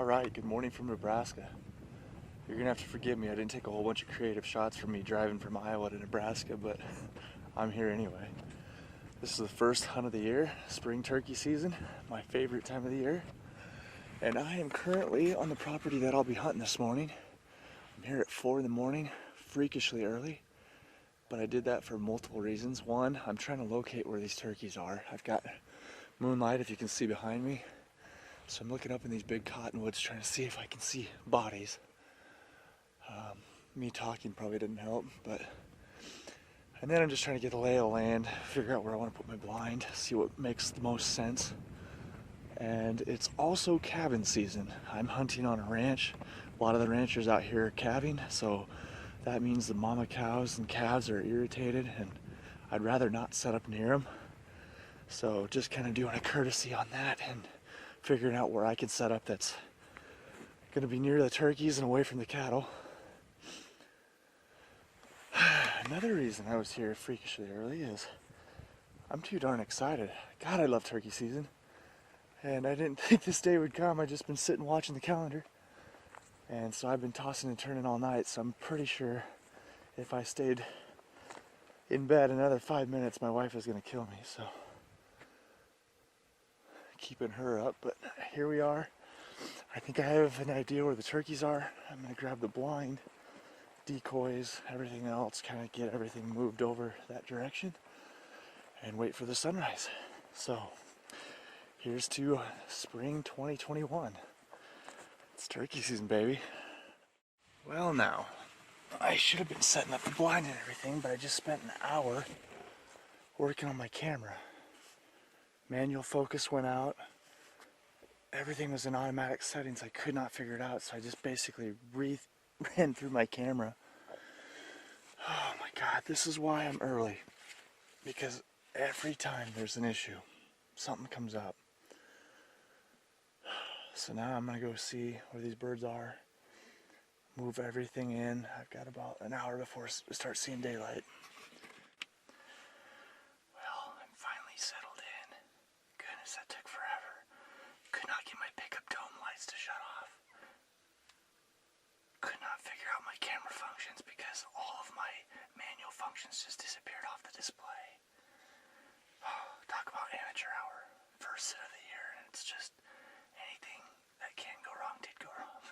Alright, good morning from Nebraska. You're gonna have to forgive me, I didn't take a whole bunch of creative shots from me driving from Iowa to Nebraska, but I'm here anyway. This is the first hunt of the year, spring turkey season, my favorite time of the year. And I am currently on the property that I'll be hunting this morning. I'm here at 4 in the morning, freakishly early, but I did that for multiple reasons. One, I'm trying to locate where these turkeys are. I've got moonlight, if you can see behind me. So I'm looking up in these big cottonwoods trying to see if I can see bodies. Me talking probably didn't help, and then I'm just trying to get the lay of the land, figure out where I want to put my blind, see what makes the most sense. And it's also calving season. I'm hunting on a ranch. A lot of the ranchers out here are calving, so that means the mama cows and calves are irritated, and I'd rather not set up near them. So just kind of doing a courtesy on that and figuring out where I can set up that's going to be near the turkeys and away from the cattle. Another reason I was here freakishly early is I'm too darn excited. God, I love turkey season. And I didn't think this day would come. I've just been sitting watching the calendar. And so I've been tossing and turning all night, so I'm pretty sure if I stayed in bed another 5 minutes, my wife is going to kill me, so keeping her up. But here we are. I think I have an idea where the turkeys are. I'm going to grab the blind, decoys, everything else, kind of get everything moved over that direction and wait for the sunrise. So here's to spring 2021. It's turkey season, baby. Well, now, I should have been setting up the blind and everything, but I just spent an hour working on my camera. Manual focus went out. Everything was in automatic settings. I could not figure it out, so I just basically ran through my camera. Oh my God, this is why I'm early. Because every time there's an issue, something comes up. So now I'm gonna go see where these birds are, move everything in. I've got about an hour before we start seeing daylight. Well, I'm finally settled in. Goodness, that took forever. Could not get my pickup dome lights to shut off. Could not figure out my camera functions because all of my manual functions just disappeared off the display. Oh, talk about amateur hour. First sit of the year, and it's just anything that can go wrong did go wrong.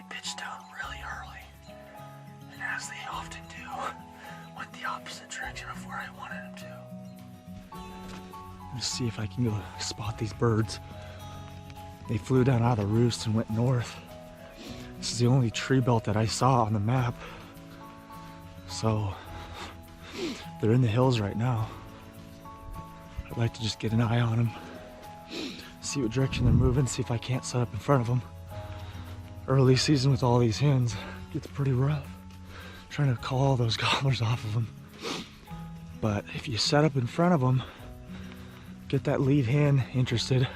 Pitched out really early, and as they often do, went the opposite direction of where I wanted them to. Let's see if I can go spot these birds. They flew down out of the roost and went north. This is the only tree belt that I saw on the map, so they're in the hills right now. I'd like to just get an eye on them, see what direction they're moving, see if I can't set up in front of them. Early season with all these hens gets pretty rough. Trying to call all those gobblers off of them. But if you set up in front of them, get that lead hen interested,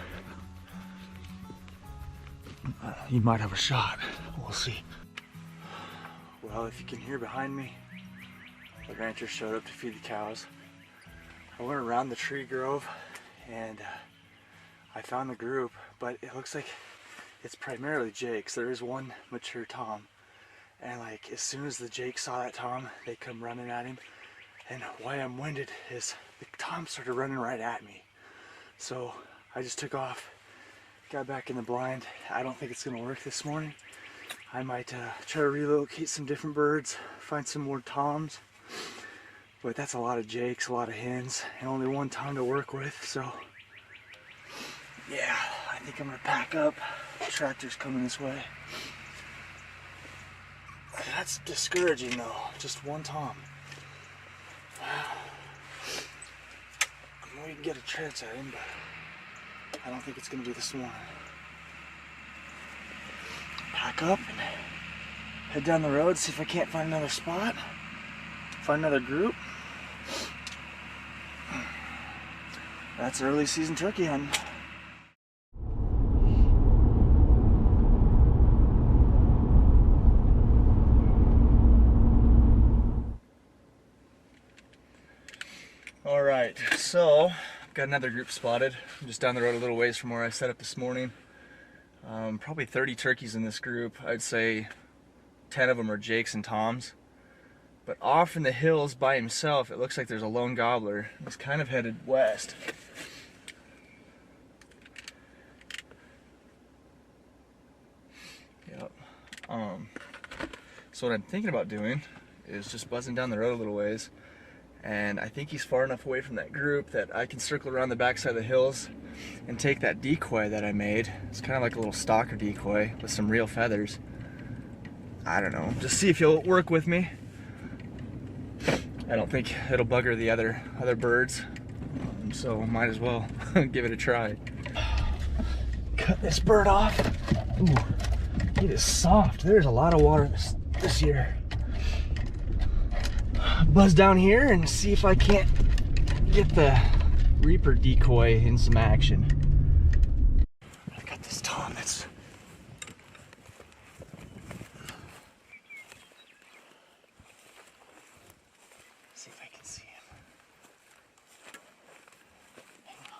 you might have a shot. We'll see. Well, if you can hear behind me, the ranchers showed up to feed the cows. I went around the tree grove and I found the group, but it looks like it's primarily jakes. There is one mature tom, and like as soon as the jake saw that tom, they come running at him. And why I'm winded is the tom started running right at me, so I just took off, got back in the blind. I don't think it's gonna work this morning. I might try to relocate some different birds, find some more toms, but that's a lot of jakes, a lot of hens, and only one tom to work with. So yeah, I think I'm gonna pack up. Tractor's coming this way. That's discouraging though, just one tom. We can get a chance at him, but I don't think it's going to be this morning. back up and head down the road, see if I can't find another spot, find another group. That's early season turkey hunting. All right, so got another group spotted. I'm just down the road a little ways from where I set up this morning. Probably 30 turkeys in this group. I'd say 10 of them are Jakes and Toms. But off in the hills by himself, it looks like there's a lone gobbler. He's kind of headed west. Yep. So what I'm thinking about doing is just buzzing down the road a little ways. And I think he's far enough away from that group that I can circle around the backside of the hills and take that decoy that I made. It's kind of like a little stalker decoy with some real feathers. I don't know, just see if you'll work with me. I don't think it'll bugger the other birds, so might as well give it a try. Cut this bird off. Ooh, it is soft. There's a lot of water this year. Buzz down here and see if I can't get the Reaper decoy in some action. I've got this Tom that's see if I can see him. Hang on.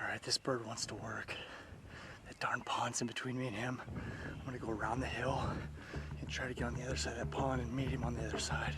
Alright, this bird wants to work. That darn pond's in between me and him. I'm gonna go around the hill and try to get on the other side of that pond and meet him on the other side.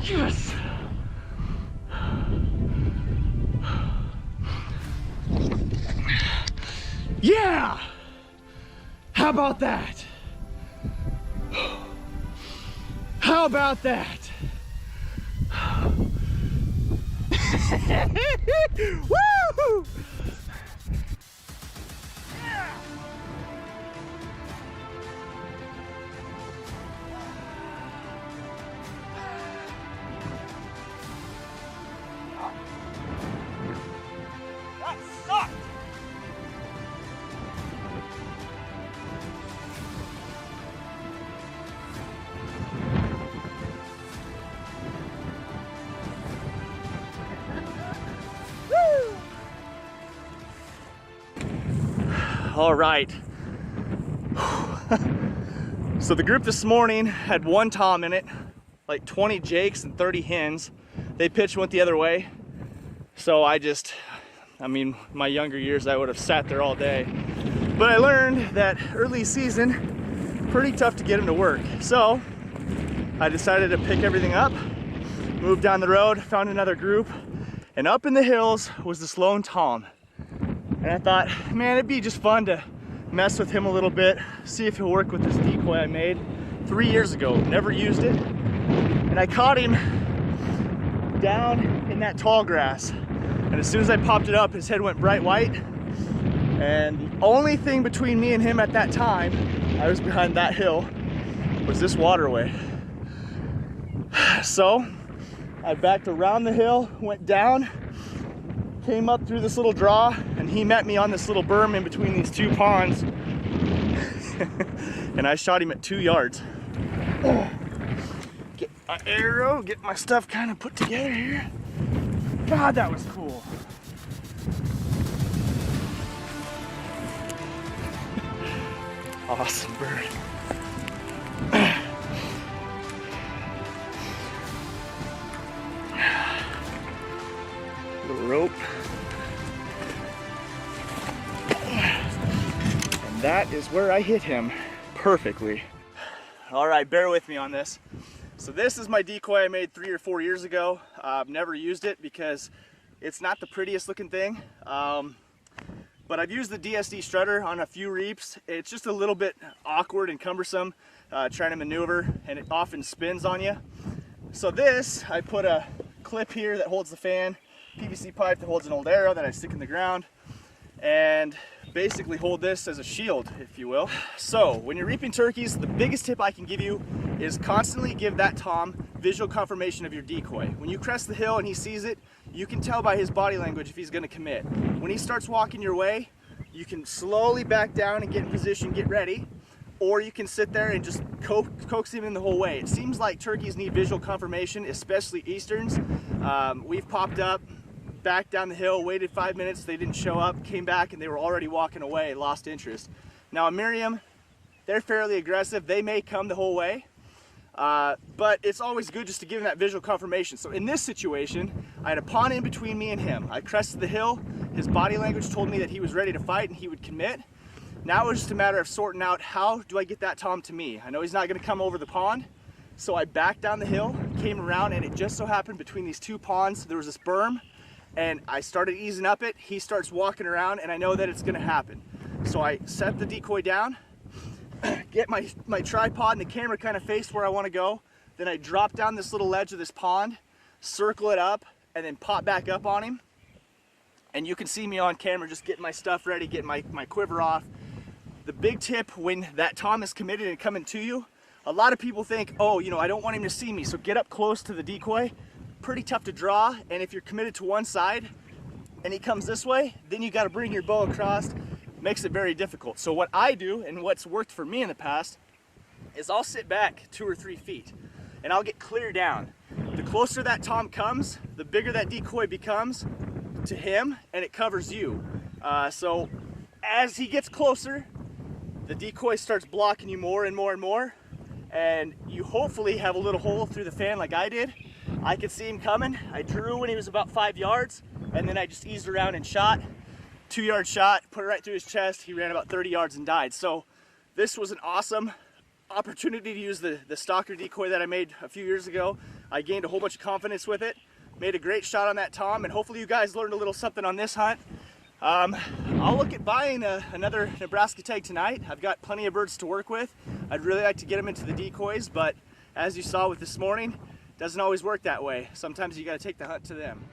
Yes! Yeah! How about that? How about that? Woo! That sucked! All right. So the group this morning had one tom in it, like 20 jakes and 30 hens. They pitched, went the other way. So I mean, my younger years, I would have sat there all day. But I learned that early season, pretty tough to get them to work. So I decided to pick everything up, moved down the road, found another group, and up in the hills was this lone tom. And I thought, man, it'd be just fun to mess with him a little bit, see if he'll work with this decoy I made 3 years ago. Never used it. And I caught him down in that tall grass. And as soon as I popped it up, his head went bright white. And the only thing between me and him at that time, I was behind that hill, was this waterway. So I backed around the hill, went down, came up through this little draw, and he met me on this little berm in between these two ponds. And I shot him at 2 yards. Get my arrow, get my stuff kind of put together here. God, that was cool. Awesome bird. Little rope. And that is where I hit him perfectly. All right, bear with me on this. So this is my decoy I made 3 or 4 years ago. I've never used it because it's not the prettiest looking thing. But I've used the DSD strutter on a few reaps. It's just a little bit awkward and cumbersome trying to maneuver, and it often spins on you. So this, I put a clip here that holds the fan, PVC pipe that holds an old arrow that I stick in the ground, and basically hold this as a shield, if you will. So when you're reaping turkeys, the biggest tip I can give you is constantly give that tom visual confirmation of your decoy. When you crest the hill and he sees it, you can tell by his body language if he's going to commit. When he starts walking your way, you can slowly back down and get in position, get ready, or you can sit there and just coax him in the whole way. It seems like turkeys need visual confirmation, especially easterns. We've popped up, back down the hill, waited 5 minutes, they didn't show up, came back and they were already walking away, lost interest. Now a Miriam, they're fairly aggressive, they may come the whole way, but it's always good just to give them that visual confirmation. So in this situation, I had a pond in between me and him. I crested the hill, his body language told me that he was ready to fight and he would commit. Now it was just a matter of sorting out, how do I get that tom to me? I know he's not gonna come over the pond, so I backed down the hill, came around, and it just so happened between these two ponds, there was this berm, and I started easing up it, he starts walking around, and I know that it's gonna happen. So I set the decoy down, get my tripod and the camera kind of faced where I wanna go, then I drop down this little ledge of this pond, circle it up, and then pop back up on him. And you can see me on camera just getting my stuff ready, getting my quiver off. The big tip when that tom is committed and coming to you, a lot of people think, oh, you know, I don't want him to see me, so get up close to the decoy. Pretty tough to draw, and if you're committed to one side and he comes this way, then you got to bring your bow across. Makes it very difficult. So what I do, and what's worked for me in the past, is I'll sit back 2 or 3 feet and I'll get clear down. The closer that tom comes, the bigger that decoy becomes to him, and it covers you. So as he gets closer, the decoy starts blocking you more and more and more, and you hopefully have a little hole through the fan like I did. I could see him coming. I drew when he was about 5 yards, and then I just eased around and shot. 2-yard shot, put it right through his chest. He ran about 30 yards and died. So this was an awesome opportunity to use the stalker decoy that I made a few years ago. I gained a whole bunch of confidence with it, made a great shot on that tom, and hopefully you guys learned a little something on this hunt. I'll look at buying another Nebraska tag tonight. I've got plenty of birds to work with. I'd really like to get them into the decoys, but as you saw with this morning, doesn't always work that way. Sometimes you got to take the hunt to them.